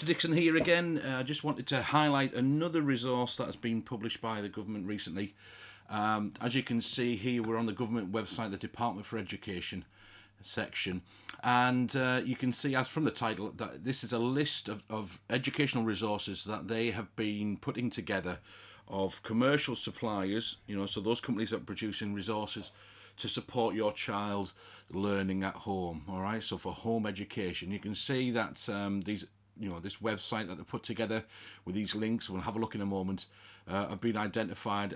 Dixon here again. I just wanted to highlight another resource that has been published by the government recently. As you can see here, we're on the government website, the Department for Education section, and you can see, as from the title, that this is a list of educational resources that they have been putting together of commercial suppliers, so those companies that are producing resources to support your child learning at home. All right, so for home education, you can see that these this website that they put together with these links, we'll have a look in a moment, have been identified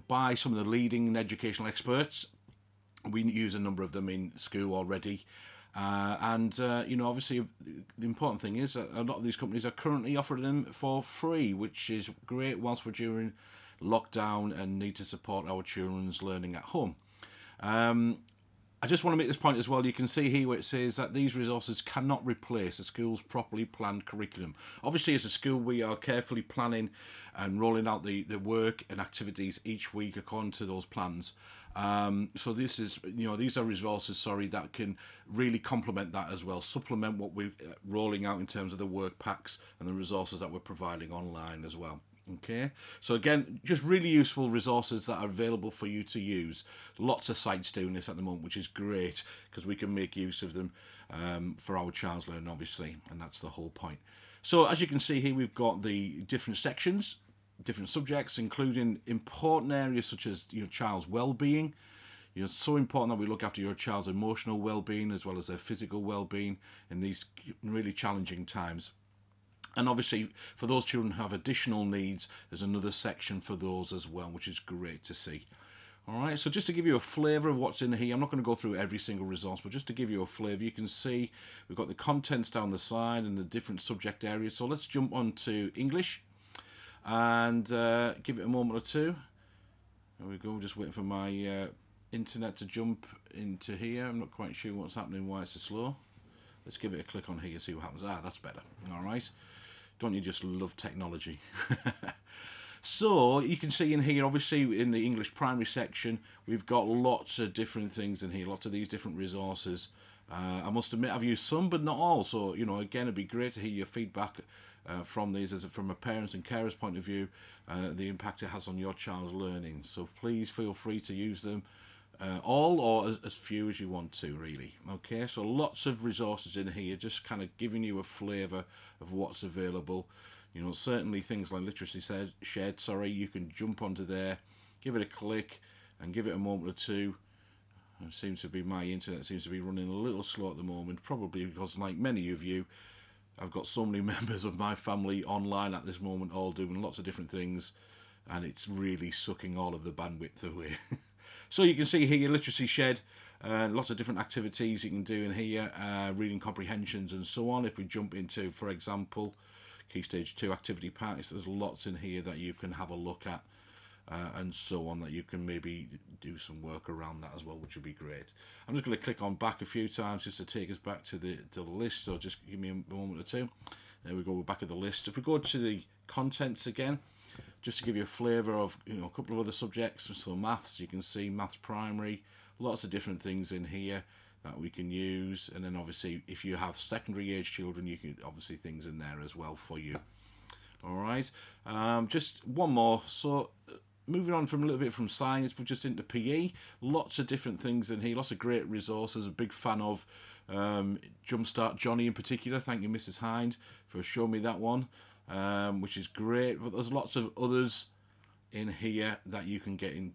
by some of the leading educational experts. We use a number of them in school already, and obviously the important thing is that a lot of these companies are currently offering them for free, which is great whilst we're during lockdown and need to support our children's learning at home. I just want to make this point as well. You can see here where it says that these resources cannot replace a school's properly planned curriculum. Obviously, as a school, we are carefully planning and rolling out the work and activities each week according to those plans. So this is, these are resources, that can really complement that as well, supplement what we're rolling out in terms of the work packs and the resources that we're providing online as well. Okay, so again, just really useful resources that are available for you to use. Lots of sites doing this at the moment, which is great because we can make use of them for our child's learning, obviously, and that's the whole point. So as you can see here, we've got the different sections, different subjects, including important areas such as your child's well-being. It's so important that we look after your child's emotional well-being as well as their physical well-being in these really challenging times. And obviously, for those children who have additional needs, there's another section for those as well, which is great to see. All right, so just to give you a flavour of what's in here, I'm not going to go through every single resource, but just to give you a flavour, you can see we've got the contents down the side and the different subject areas. So let's jump on to English and give it a moment or two. There we go, just waiting for my internet to jump into here. I'm not quite sure what's happening, why it's so slow. Let's give it a click on here, see what happens. That's better. All right. Don't you just love technology? So you can see in here, obviously in the English primary section, we've got lots of different things in here, lots of these different resources. I must admit I've used some, but not all. So, again, it'd be great to hear your feedback from these, from a parents and carers point of view, the impact it has on your child's learning. So please feel free to use them. All or as few as you want to, really. Okay, so lots of resources in here, just kind of giving you a flavour of what's available. Certainly things like Literacy Shed, you can jump onto there, give it a click and give it a moment or two. It seems to be, my internet seems to be running a little slow at the moment, probably because, like many of you, I've got so many members of my family online at this moment, all doing lots of different things, and it's really sucking all of the bandwidth away. So you can see here your Literacy Shed, lots of different activities you can do in here, reading comprehensions and so on. If we jump into, for example, Key Stage 2 activity packs, there's lots in here that you can have a look at and so on, that you can maybe do some work around that as well, which would be great. I'm just going to click on back a few times just to take us back to the list, so just give me a moment or two. There we go, we're back at the list. If we go to the contents again, just to give you a flavour of a couple of other subjects, so maths, you can see maths primary, lots of different things in here that we can use, and then obviously if you have secondary age children, you can obviously things in there as well for you. All right, just one more. So moving on from a little bit from science, but just into PE, lots of different things in here, lots of great resources. A big fan of Jumpstart Johnny in particular. Thank you, Mrs. Hind, for showing me that one. Which is great, but there's lots of others in here that you can get in,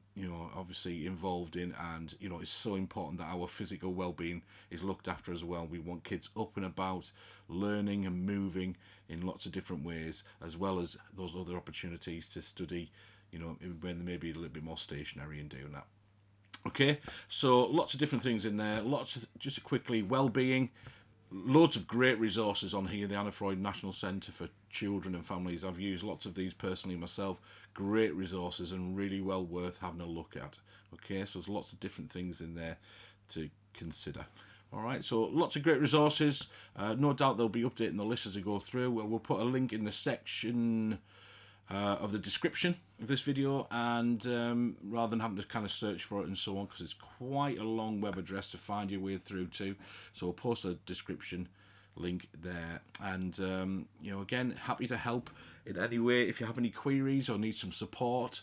obviously involved in, and it's so important that our physical well-being is looked after as well. We want kids up and about, learning and moving in lots of different ways, as well as those other opportunities to study, when they may be a little bit more stationary in doing that. Okay, so lots of different things in there, lots of, just quickly, well-being. Loads of great resources on here. The Anna Freud National Centre for Children and Families. I've used lots of these personally myself. Great resources and really well worth having a look at. Okay, so there's lots of different things in there to consider. All right, so lots of great resources. No doubt they'll be updating the list as we go through. We'll put a link in the section of the description of this video, and rather than having to kind of search for it and so on, because it's quite a long web address to find your way through to, so we'll post a description link there. And you know, again, happy to help in any way. If you have any queries or need some support,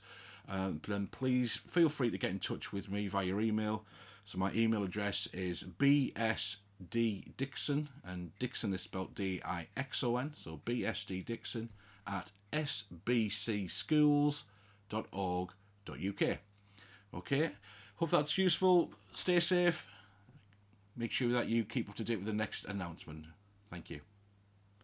then please feel free to get in touch with me via email. So my email address is bsddixon, and Dixon is spelled Dixon, so bsddixon@sbcschools.org.uk. Okay, hope that's useful. Stay safe. Make sure that you keep up to date with the next announcement. Thank you.